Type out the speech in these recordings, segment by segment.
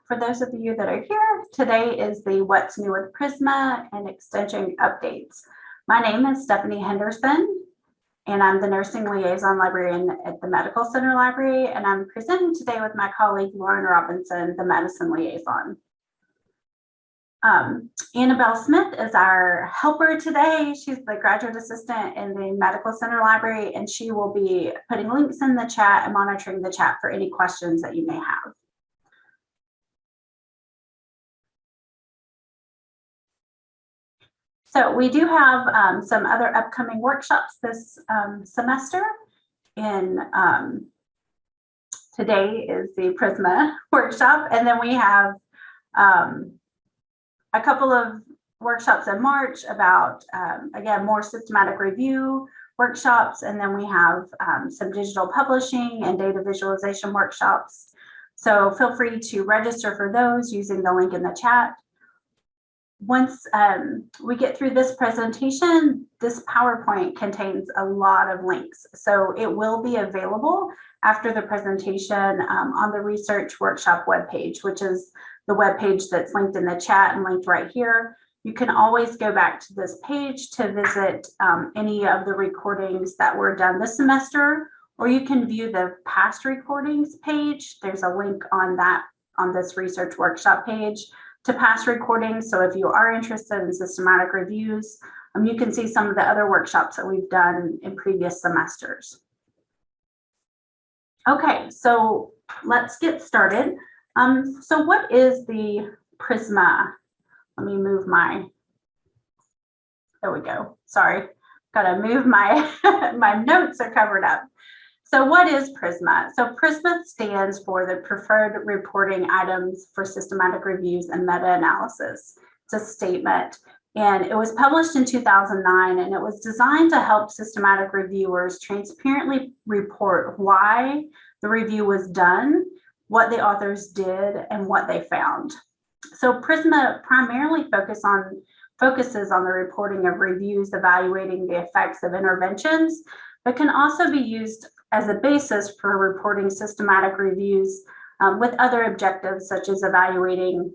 for those of you that are here, today is the What's New with PRISMA and Extension Updates. My name is Stephanie Henderson, and I'm the Nursing Liaison Librarian at the Medical Center Library, and I'm presenting today with my colleague, Lauren Robinson, the Medicine Liaison. Annabelle Smith is our helper today. She's the graduate assistant in the Medical Center Library, and she will be putting links in the chat and monitoring the chat for any questions that you may have. So we do have some other upcoming workshops this semester. Today is the PRISMA workshop, and then we have a couple of workshops in March about, again, more systematic review workshops, and then we have some digital publishing and data visualization workshops. So feel free to register for those using the link in the chat. Once we get through this presentation, this PowerPoint contains a lot of links. So it will be available after the presentation on the research workshop webpage, which is the webpage that's linked in the chat and linked right here. You can always go back to this page to visit any of the recordings that were done this semester, or you can view the past recordings page. There's a link on this research workshop page to past recordings. So if you are interested in systematic reviews, you can see some of the other workshops that we've done in previous semesters. Okay, so let's get started. So what is the PRISMA? Let me move there we go. Sorry, gotta move my notes are covered up. So what is PRISMA? So PRISMA stands for the Preferred Reporting Items for Systematic Reviews and Meta-Analysis. It's a statement, and it was published in 2009, and it was designed to help systematic reviewers transparently report why the review was done, what the authors did, and what they found. So PRISMA primarily focuses on the reporting of reviews evaluating the effects of interventions, but can also be used as a basis for reporting systematic reviews with other objectives, such as evaluating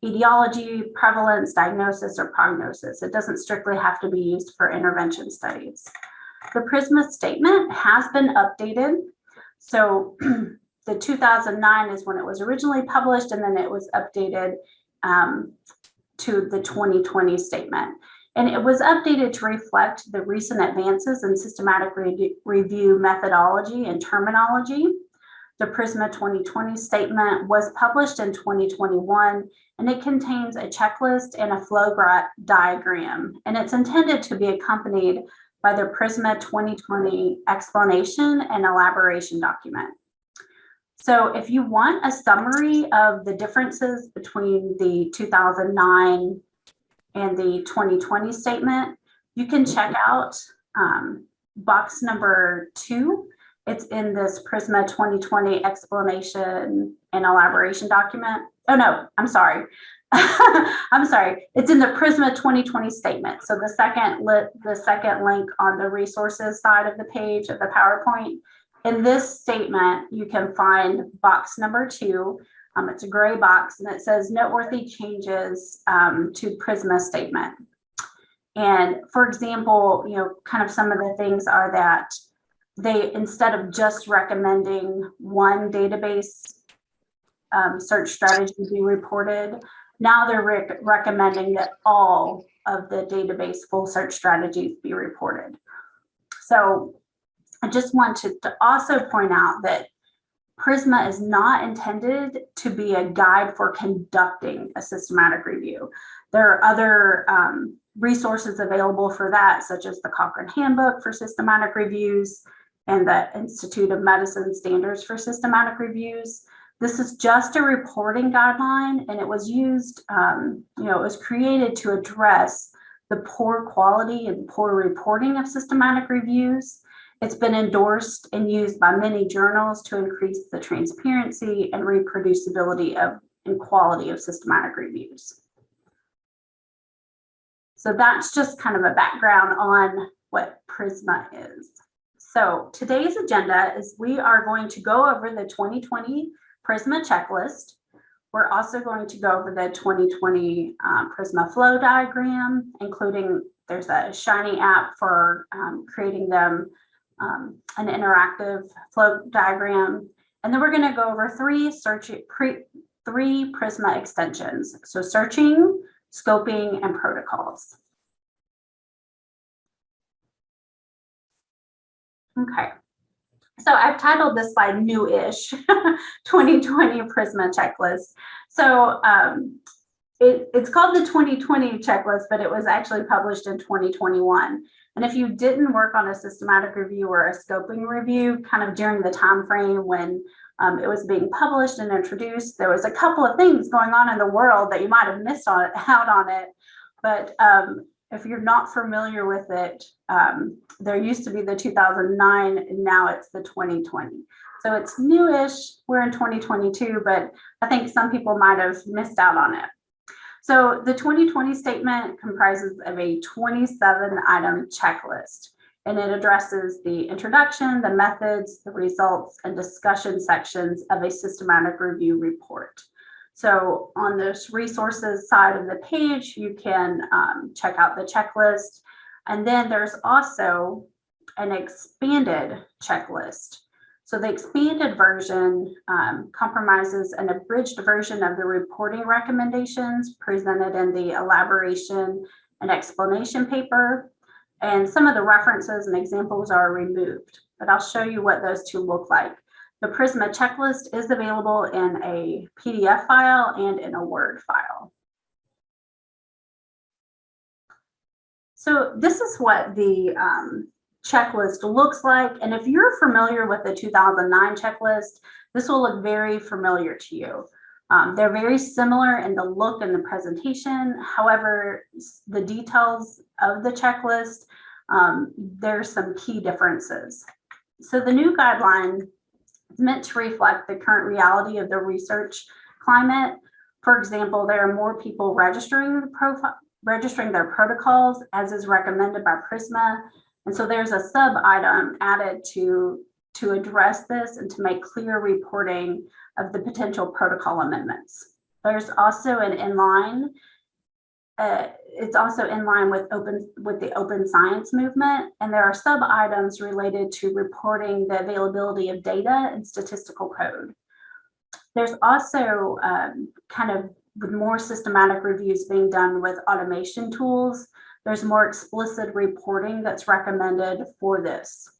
etiology, prevalence, diagnosis, or prognosis. It doesn't strictly have to be used for intervention studies. The PRISMA statement has been updated. So the 2009 is when it was originally published, and then it was updated to the 2020 statement. And it was updated to reflect the recent advances in systematic review methodology and terminology. The PRISMA 2020 statement was published in 2021, and it contains a checklist and a flow diagram. And it's intended to be accompanied by the PRISMA 2020 explanation and elaboration document. So if you want a summary of the differences between the 2009 and the 2020 statement, you can check out box number 2. It's in this PRISMA 2020 explanation and elaboration document. Oh no, I'm sorry. I'm sorry. It's in the PRISMA 2020 statement. So the second link on the resources side of the page of the PowerPoint. In this statement, you can find box number 2. It's a gray box, and it says noteworthy changes to PRISMA statement. And for example, kind of some of the things are that they, instead of just recommending one database search strategy be reported, now they're recommending that all of the database full search strategies be reported. So I just wanted to also point out that PRISMA is not intended to be a guide for conducting a systematic review. There are other resources available for that, such as the Cochrane Handbook for Systematic Reviews and the Institute of Medicine Standards for Systematic Reviews. This is just a reporting guideline, and it was used, it was created to address the poor quality and poor reporting of systematic reviews. It's been endorsed and used by many journals to increase the transparency and reproducibility and quality of systematic reviews. So that's just kind of a background on what PRISMA is. So today's agenda is we are going to go over the 2020 PRISMA checklist. We're also going to go over the 2020 PRISMA flow diagram, including there's a SHINYAPP for creating them an interactive flow diagram. And then we're going to go over three PRISMA extensions. So searching, scoping, and protocols. Okay. So I've titled this slide New-ish 2020 PRISMA checklist. So it's called the 2020 checklist, but it was actually published in 2021. And if you didn't work on a systematic review or a scoping review kind of during the time frame when it was being published and introduced, there was a couple of things going on in the world that you might have missed out on it. But if you're not familiar with it, there used to be the 2009 and now it's the 2020. So it's newish, we're in 2022, but I think some people might have missed out on it. So the 2020 statement comprises of a 27-item checklist, and it addresses the introduction, the methods, the results, and discussion sections of a systematic review report. So on this resources side of the page, you can check out the checklist. And then there's also an expanded checklist. So the expanded version compromises an abridged version of the reporting recommendations presented in the elaboration and explanation paper. And some of the references and examples are removed, but I'll show you what those two look like. The PRISMA checklist is available in a PDF file and in a Word file. So this is what the checklist looks like. And if you're familiar with the 2009 checklist, this will look very familiar to you. They're very similar in the look and the presentation. However, the details of the checklist, there's some key differences. So the new guideline is meant to reflect the current reality of the research climate. For example, there are more people registering their protocols as is recommended by PRISMA. And so there's a sub item added to address this and to make clear reporting of the potential protocol amendments. There's also an inline, it's also in line with the open science movement. And there are sub items related to reporting the availability of data and statistical code. There's also kind of with more systematic reviews being done with automation tools, there's more explicit reporting that's recommended for this.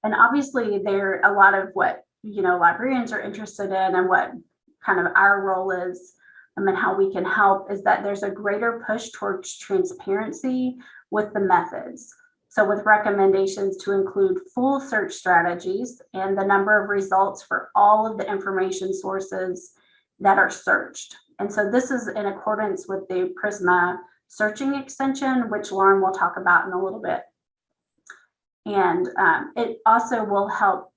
And obviously there are a lot of what, librarians are interested in and what kind of our role is and how we can help is that there's a greater push towards transparency with the methods. So with recommendations to include full search strategies and the number of results for all of the information sources that are searched. And so this is in accordance with the PRISMA searching extension, which Lauren will talk about in a little bit. And it also will help.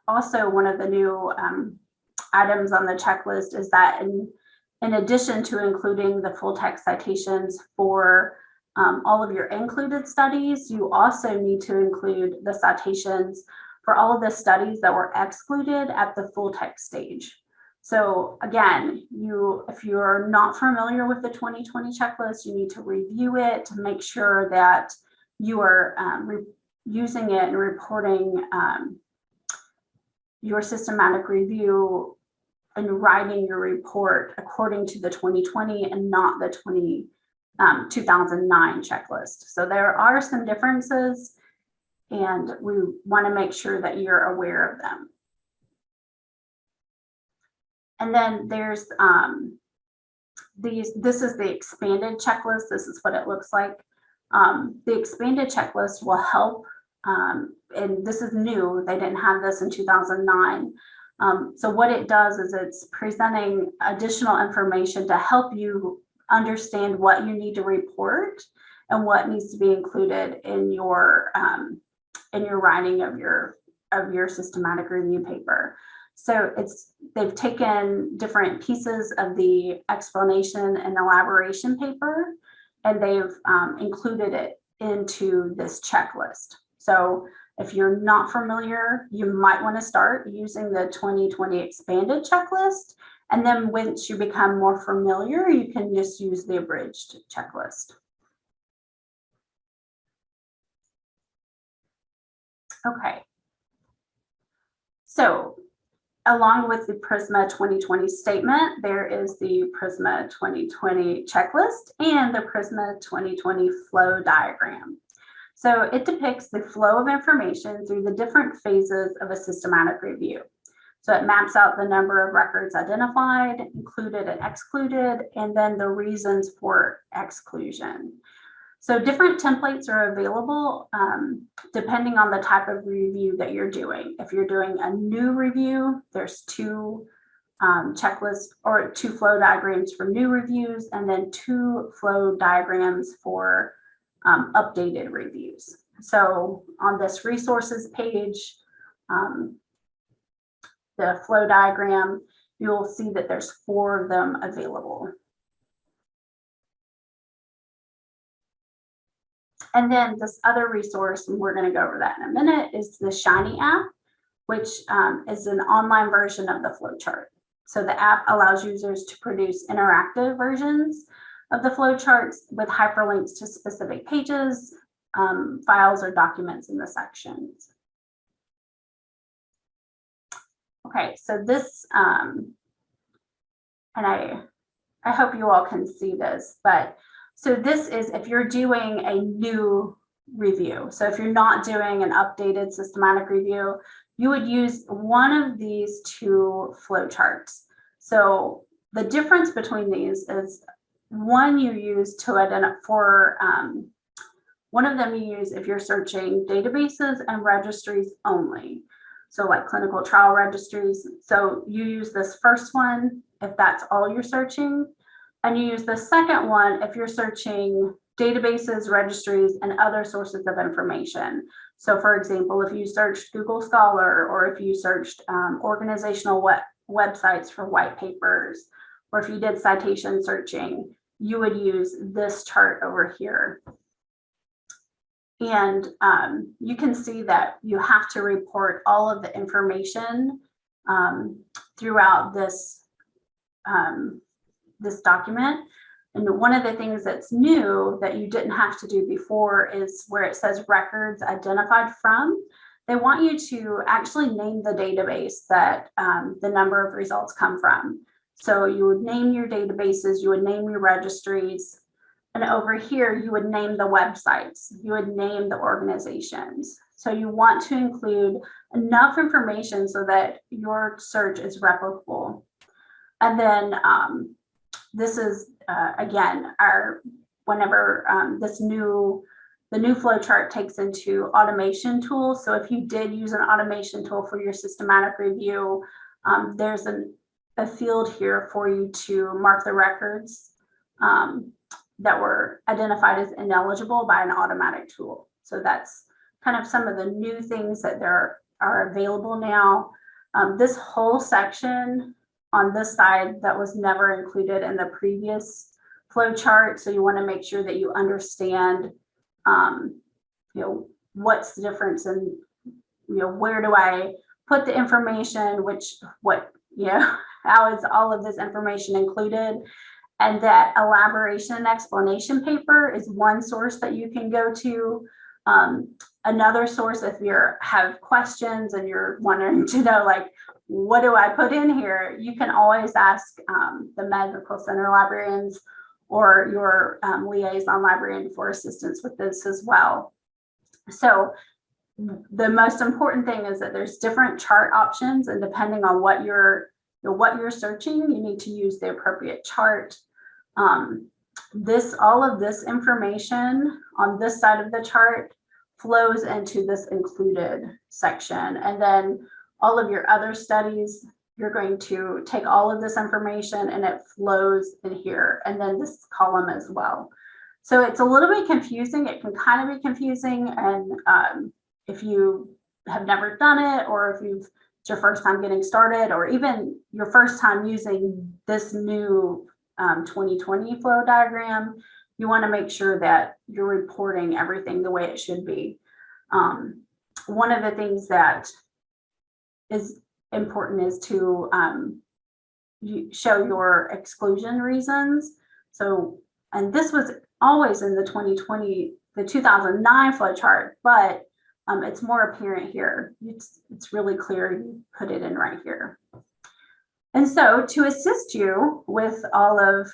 Also, one of the new items on the checklist is that in addition to including the full text citations for all of your included studies, you also need to include the citations for all of the studies that were excluded at the full text stage. So again, if you're not familiar with the 2020 checklist, you need to review it to make sure that you are using it and reporting your systematic review and writing your report according to the 2020 and not the 2009 checklist. So there are some differences and we want to make sure that you're aware of them. And then there's this is the expanded checklist. This is what it looks like. The expanded checklist will help, and this is new. They didn't have this in 2009. So what it does is it's presenting additional information to help you understand what you need to report and what needs to be included in your writing of your systematic review paper. So they've taken different pieces of the explanation and elaboration paper, and they've included it into this checklist. So If you're not familiar, you might want to start using the 2020 expanded checklist. And then once you become more familiar, you can just use the abridged checklist. Okay. So along with the PRISMA 2020 statement, there is the PRISMA 2020 checklist and the PRISMA 2020 flow diagram. So it depicts the flow of information through the different phases of a systematic review. So it maps out the number of records identified, included and excluded, and then the reasons for exclusion. So different templates are available depending on the type of review that you're doing. If you're doing a new review, there's two checklists or two flow diagrams for new reviews, and then two flow diagrams for updated reviews. So on this resources page, the flow diagram, you'll see that there's 4 of them available. And then this other resource, and we're going to go over that in a minute, is the SHINYAPP, which is an online version of the flowchart. So the app allows users to produce interactive versions of the flowcharts with hyperlinks to specific pages, files, or documents in the sections. Okay, so this, and I hope you all can see this, but so this is if you're doing a new review. So if you're not doing an updated systematic review, you would use one of these 2 flowcharts. So the difference between these is one you use to identify for, one of them you use if you're searching databases and registries only. So like clinical trial registries. So you use this first one if that's all you're searching. And you use the second one if you're searching databases, registries, and other sources of information. So for example, if you searched Google Scholar, or if you searched organizational websites for white papers, or if you did citation searching, you would use this chart over here. And you can see that you have to report all of the information throughout this this document. And one of the things that's new that you didn't have to do before is where it says records identified from. They want you to actually name the database that the number of results come from. So you would name your databases, you would name your registries, and over here you would name the websites, you would name the organizations. So you want to include enough information so that your search is replicable. And then this is again whenever the new flowchart takes into automation tools. So if you did use an automation tool for your systematic review, there's a field here for you to mark the records that were identified as ineligible by an automatic tool. So that's kind of some of the new things that are available now. This whole section on this side that was never included in the previous flow chart. So you want to make sure that you understand, what's the difference and, where do I put the information, how is all of this information included? And that elaboration and explanation paper is one source that you can go to. Another source, if you have questions and you're wanting to know, like, what do I put in here? You can always ask the medical center librarians or your liaison librarian for assistance with this as well. So the most important thing is that there's different chart options, and depending on what you're searching, you need to use the appropriate chart. All of this information on this side of the chart flows into this included section, and then all of your other studies, you're going to take all of this information and it flows in here, and then this column as well. So it's a little bit confusing. It can kind of be confusing, and if you have never done it, or if it's your first time getting started, or even your first time using this new 2020 flow diagram, you want to make sure that you're reporting everything the way it should be. one of the things that is important is to show your exclusion reasons. So, and this was always in the 2009 flow chart, but it's more apparent here. It's really clear. You put it in right here. And so to assist you with all of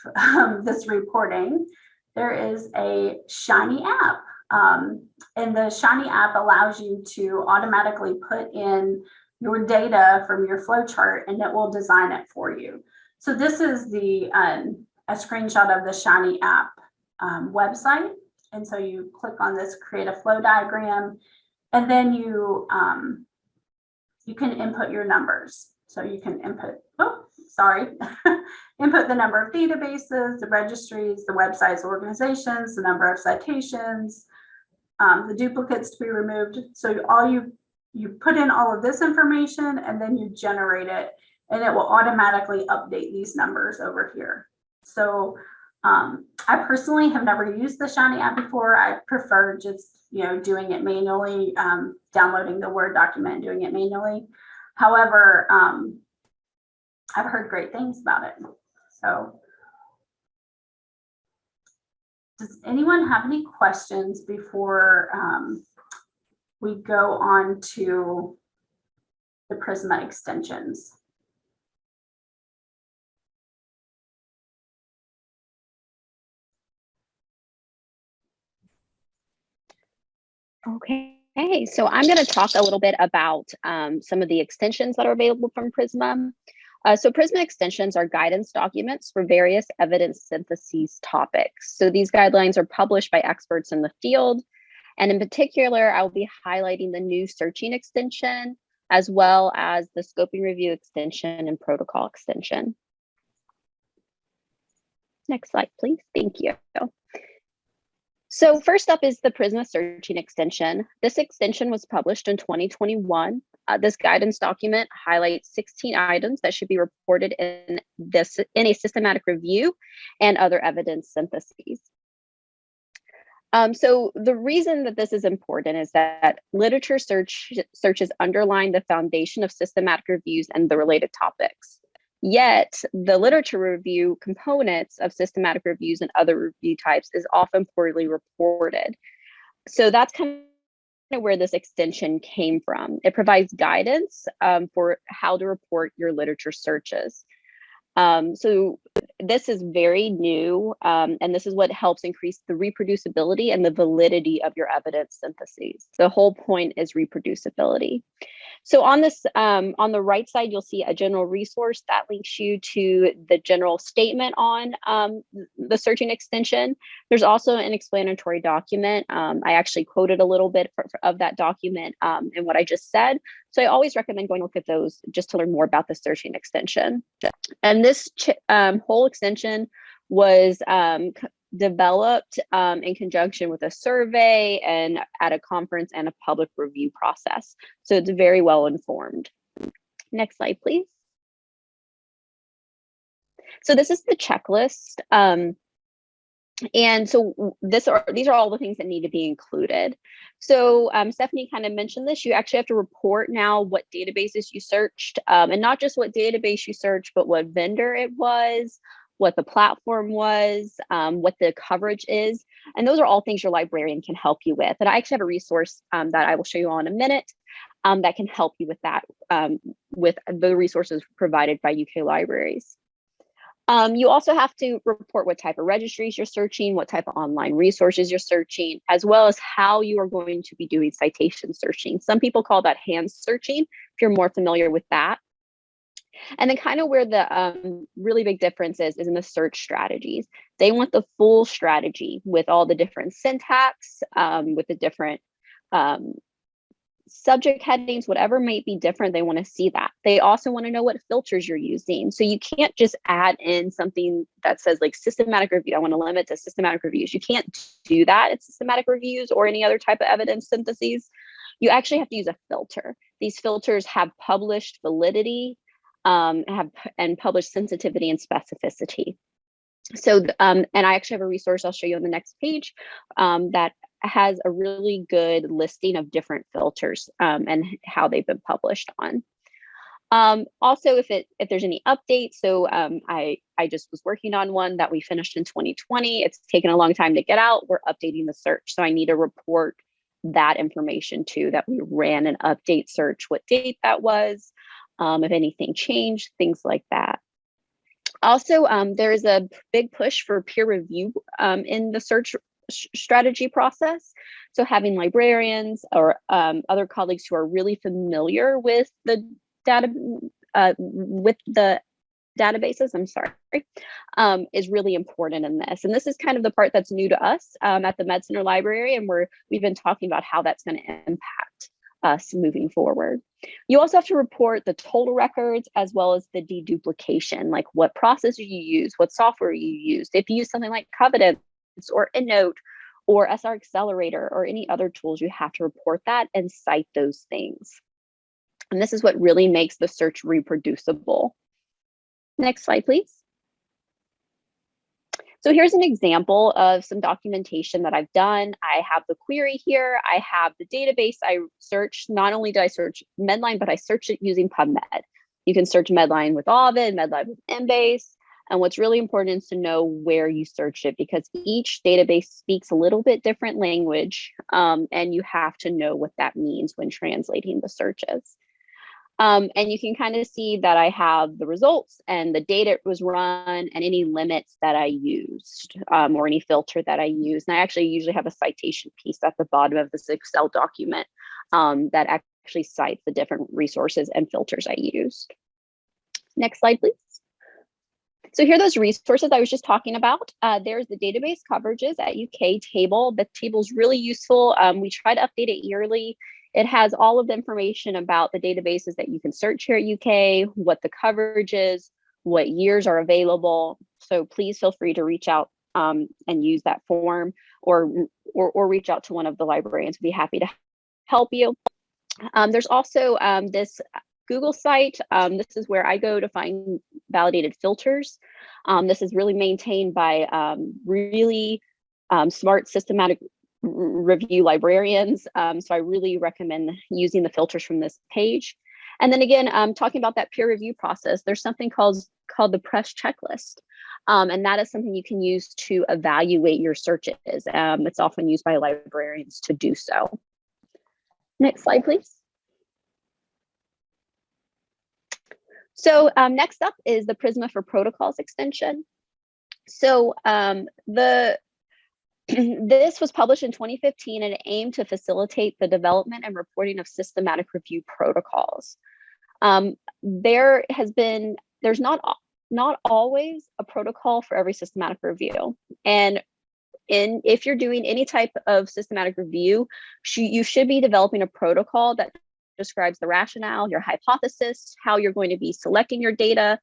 this reporting, there is a Shiny app. And the Shiny app allows you to automatically put in your data from your flow chart, and it will design it for you. So this is the a screenshot of the Shiny app website. And so you click on this, create a flow diagram, and then you can input your numbers. So you can input, input the number of databases, the registries, the websites, organizations, the number of citations, the duplicates to be removed. So all you put in all of this information, and then you generate it, and it will automatically update these numbers over here. So I personally have never used the Shiny app before. I prefer just doing it manually, downloading the Word document and doing it manually. However, I've heard great things about it. So does anyone have any questions before we go on to the PRISMA extensions? Okay, so I'm going to talk a little bit about some of the extensions that are available from PRISMA. So PRISMA extensions are guidance documents for various evidence syntheses topics. So these guidelines are published by experts in the field. And in particular, I will be highlighting the new searching extension, as well as the scoping review extension and protocol extension. Next slide, please. Thank you. So first up is the PRISMA searching extension. This extension was published in 2021. This guidance document highlights 16 items that should be reported in a systematic review and other evidence syntheses. So the reason that this is important is that literature searches underline the foundation of systematic reviews and the related topics. Yet the literature review components of systematic reviews and other review types is often poorly reported. So that's kind of where this extension came from. It provides guidance for how to report your literature searches. So this is very new, and this is what helps increase the reproducibility and the validity of your evidence syntheses. The whole point is reproducibility. So on this, on the right side, you'll see a general resource that links you to the general statement on the searching extension. There's also an explanatory document. I actually quoted a little bit of that document in what I just said. So I always recommend going to look at those just to learn more about the searching extension. And this whole extension was developed in conjunction with a survey and at a conference and a public review process. So it's very well informed. Next slide, please. So this is the checklist. And so these are all the things that need to be included. So Stephanie kind of mentioned this. You actually have to report now what databases you searched, and not just what database you searched, but what vendor it was, what the platform was, what the coverage is. And those are all things your librarian can help you with. And I actually have a resource that I will show you all in a minute that can help you with that, with the resources provided by UK Libraries. You also have to report what type of registries you're searching, what type of online resources you're searching, as well as how you are going to be doing citation searching. Some people call that hand searching, if you're more familiar with that. And then kind of where the really big difference is in the search strategies. They want the full strategy with all the different syntax, with the different subject headings, whatever might be different, they want to see that. They also want to know what filters you're using. So you can't just add in something that says like systematic review. I want to limit to systematic reviews. You can't do that in systematic reviews or any other type of evidence syntheses. You actually have to use a filter. These filters have published validity, and published sensitivity and specificity. So, and I actually have a resource I'll show you on the next page that has a really good listing of different filters and how they've been published on. Also, if there's any updates, so I just was working on one that we finished in 2020. It's taken a long time to get out. We're updating the search, so I need to report that information too, that we ran an update search, what date that was, if anything changed, things like that. Also, there is a big push for peer review in the search strategy process. So having librarians or other colleagues who are really familiar with the data, with the databases, is really important in this. And this is kind of the part that's new to us at the Med Center Library, and we've been talking about how that's going to impact us moving forward. You also have to report the total records as well as the deduplication, like what process you use, what software you used. If you use something like Covidence or EndNote or SR Accelerator or any other tools, you have to report that and cite those things. And this is what really makes the search reproducible. Next slide, please. So here's an example of some documentation that I've done. I have the query here. I have the database I searched. Not only did I search Medline, but I searched it using PubMed. You can search Medline with Ovid, Medline with Embase. And what's really important is to know where you search it, because each database speaks a little bit different language, and you have to know what that means when translating the searches. And you can kind of see that I have the results and the date it was run and any limits that I used or any filter that I used. And I actually usually have a citation piece at the bottom of this Excel document that actually cites the different resources and filters I used. Next slide, please. So here are those resources I was just talking about. There's the database coverages at UK table. The table is really useful. We try to update it yearly. It has all of the information about the databases that you can search here at UK, what the coverage is, what years are available. So please feel free to reach out and use that form, or reach out to one of the librarians. We'd be happy to help you. There's also this Google site. This is where I go to find validated filters. This is really maintained by really smart systematic review librarians. So I really recommend using the filters from this page. And then again, talking about that peer review process, there's something called the PRESS checklist. And that is something you can use to evaluate your searches. It's often used by librarians to do so. Next slide, please. So next up is the PRISMA for Protocols extension. So this was published in 2015 and it aimed to facilitate the development and reporting of systematic review protocols. There's not always a protocol for every systematic review. And if you're doing any type of systematic review, you should be developing a protocol that describes the rationale, your hypothesis, how you're going to be selecting your data,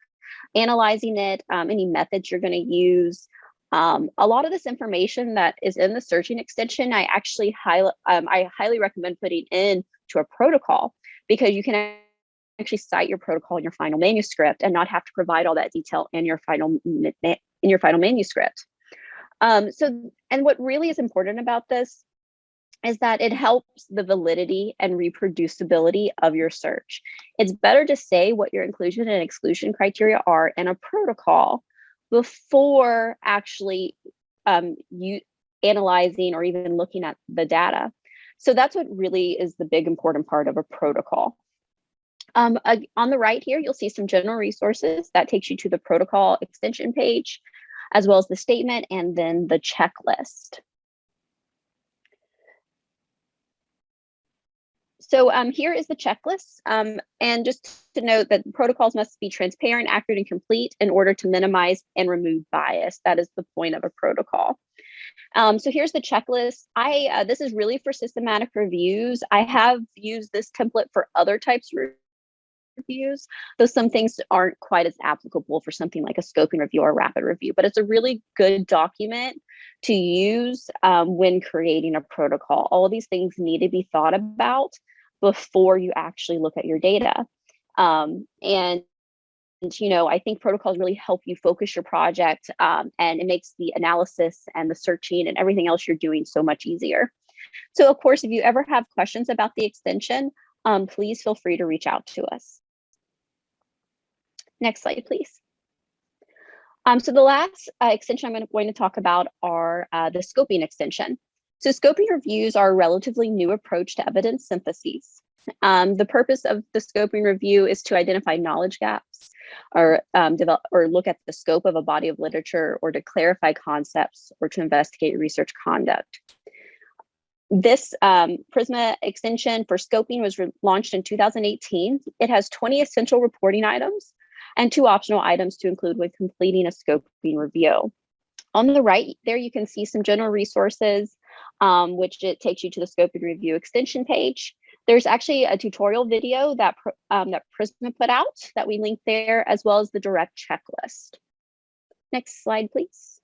analyzing it, any methods you're going to use. A lot of this information that is in the searching extension, I highly recommend putting into a protocol, because you can actually cite your protocol in your final manuscript and not have to provide all that detail in your final manuscript. And what really is important about this is that it helps the validity and reproducibility of your search. It's better to say what your inclusion and exclusion criteria are in a protocol before actually you analyzing or even looking at the data. So that's what really is the big important part of a protocol. On the right here, you'll see some general resources that takes you to the protocol extension page, as well as the statement and then the checklist. So here is the checklist. And just to note that protocols must be transparent, accurate, and complete in order to minimize and remove bias. That is the point of a protocol. So here's the checklist. This is really for systematic reviews. I have used this template for other types of reviews, though some things aren't quite as applicable for something like a scoping review or rapid review, but it's a really good document to use when creating a protocol. All of these things need to be thought about before you actually look at your data. And I think protocols really help you focus your project, and it makes the analysis and the searching and everything else you're doing so much easier. So of course, if you ever have questions about the extension, please feel free to reach out to us. Next slide, please. So the last extension I'm going to talk about are the scoping extension. So scoping reviews are a relatively new approach to evidence syntheses. The purpose of the scoping review is to identify knowledge gaps or develop or look at the scope of a body of literature, or to clarify concepts, or to investigate research conduct. This PRISMA extension for scoping was launched in 2018. It has 20 essential reporting items and 2 optional items to include when completing a scoping review. On the right there, you can see some general resources, which it takes you to the scoping review extension page. There's actually a tutorial video that PRISMA put out that we link there, as well as the direct checklist. Next slide, please.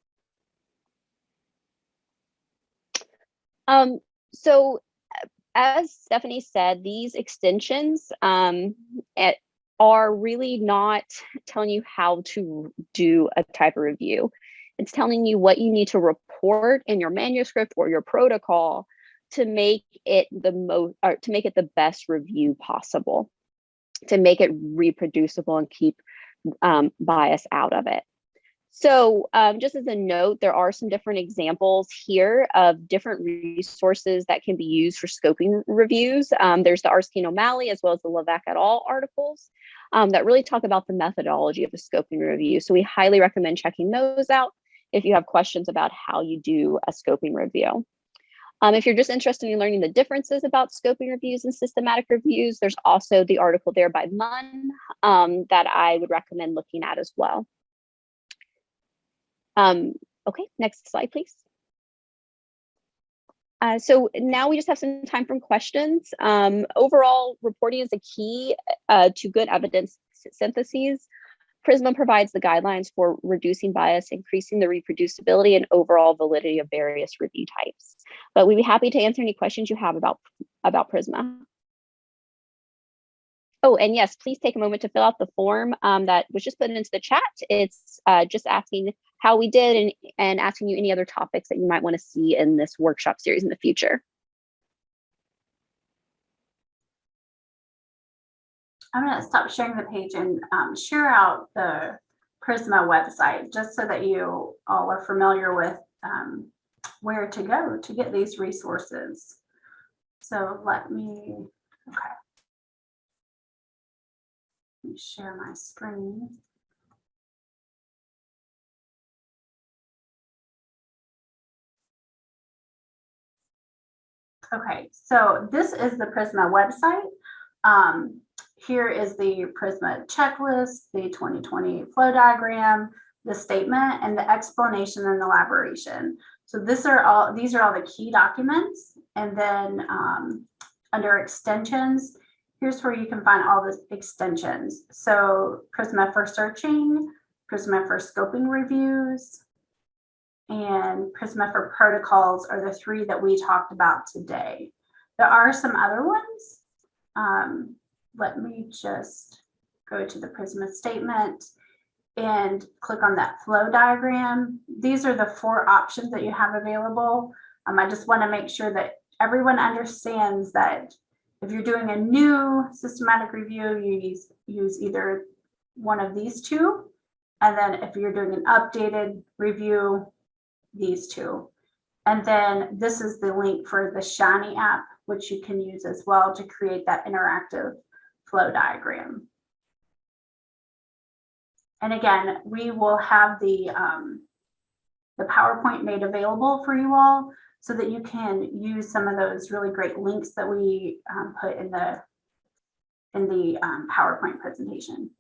So as Stephanie said, these extensions are really not telling you how to do a type of review. It's telling you what you need to report in your manuscript or your protocol to make it the best review possible, to make it reproducible and keep bias out of it. So just as a note, there are some different examples here of different resources that can be used for scoping reviews. There's the Arskine O'Malley, as well as the Levesque et al. Articles that really talk about the methodology of the scoping review. So we highly recommend checking those out if you have questions about how you do a scoping review. If you're just interested in learning the differences about scoping reviews and systematic reviews, there's also the article there by Munn that I would recommend looking at as well. Okay, next slide, please. So now we just have some time for questions. Overall, reporting is a key to good evidence syntheses. PRISMA provides the guidelines for reducing bias, increasing the reproducibility and overall validity of various review types. But we'd be happy to answer any questions you have about PRISMA. Oh, and yes, please take a moment to fill out the form that was just put into the chat. It's just asking how we did and asking you any other topics that you might want to see in this workshop series in the future. I'm going to stop sharing the page and share out the PRISMA website, just so that you all are familiar with where to go to get these resources. So let me share my screen. Okay, so this is the PRISMA website. Here is the PRISMA checklist, the 2020 flow diagram, the statement, and the explanation and elaboration. So these are all the key documents. And then under extensions, here's where you can find all the extensions. So PRISMA for searching, PRISMA for scoping reviews, and PRISMA for protocols are the 3 that we talked about today. There are some other ones. Let me just go to the PRISMA statement and click on that flow diagram. These are the 4 options that you have available. I just want to make sure that everyone understands that if you're doing a new systematic review, you use either one of these 2. And then if you're doing an updated review, these 2. And then this is the link for the SHINYAPP, which you can use as well to create that interactive flow diagram. And again, we will have the PowerPoint made available for you all, so that you can use some of those really great links that we put in the PowerPoint presentation.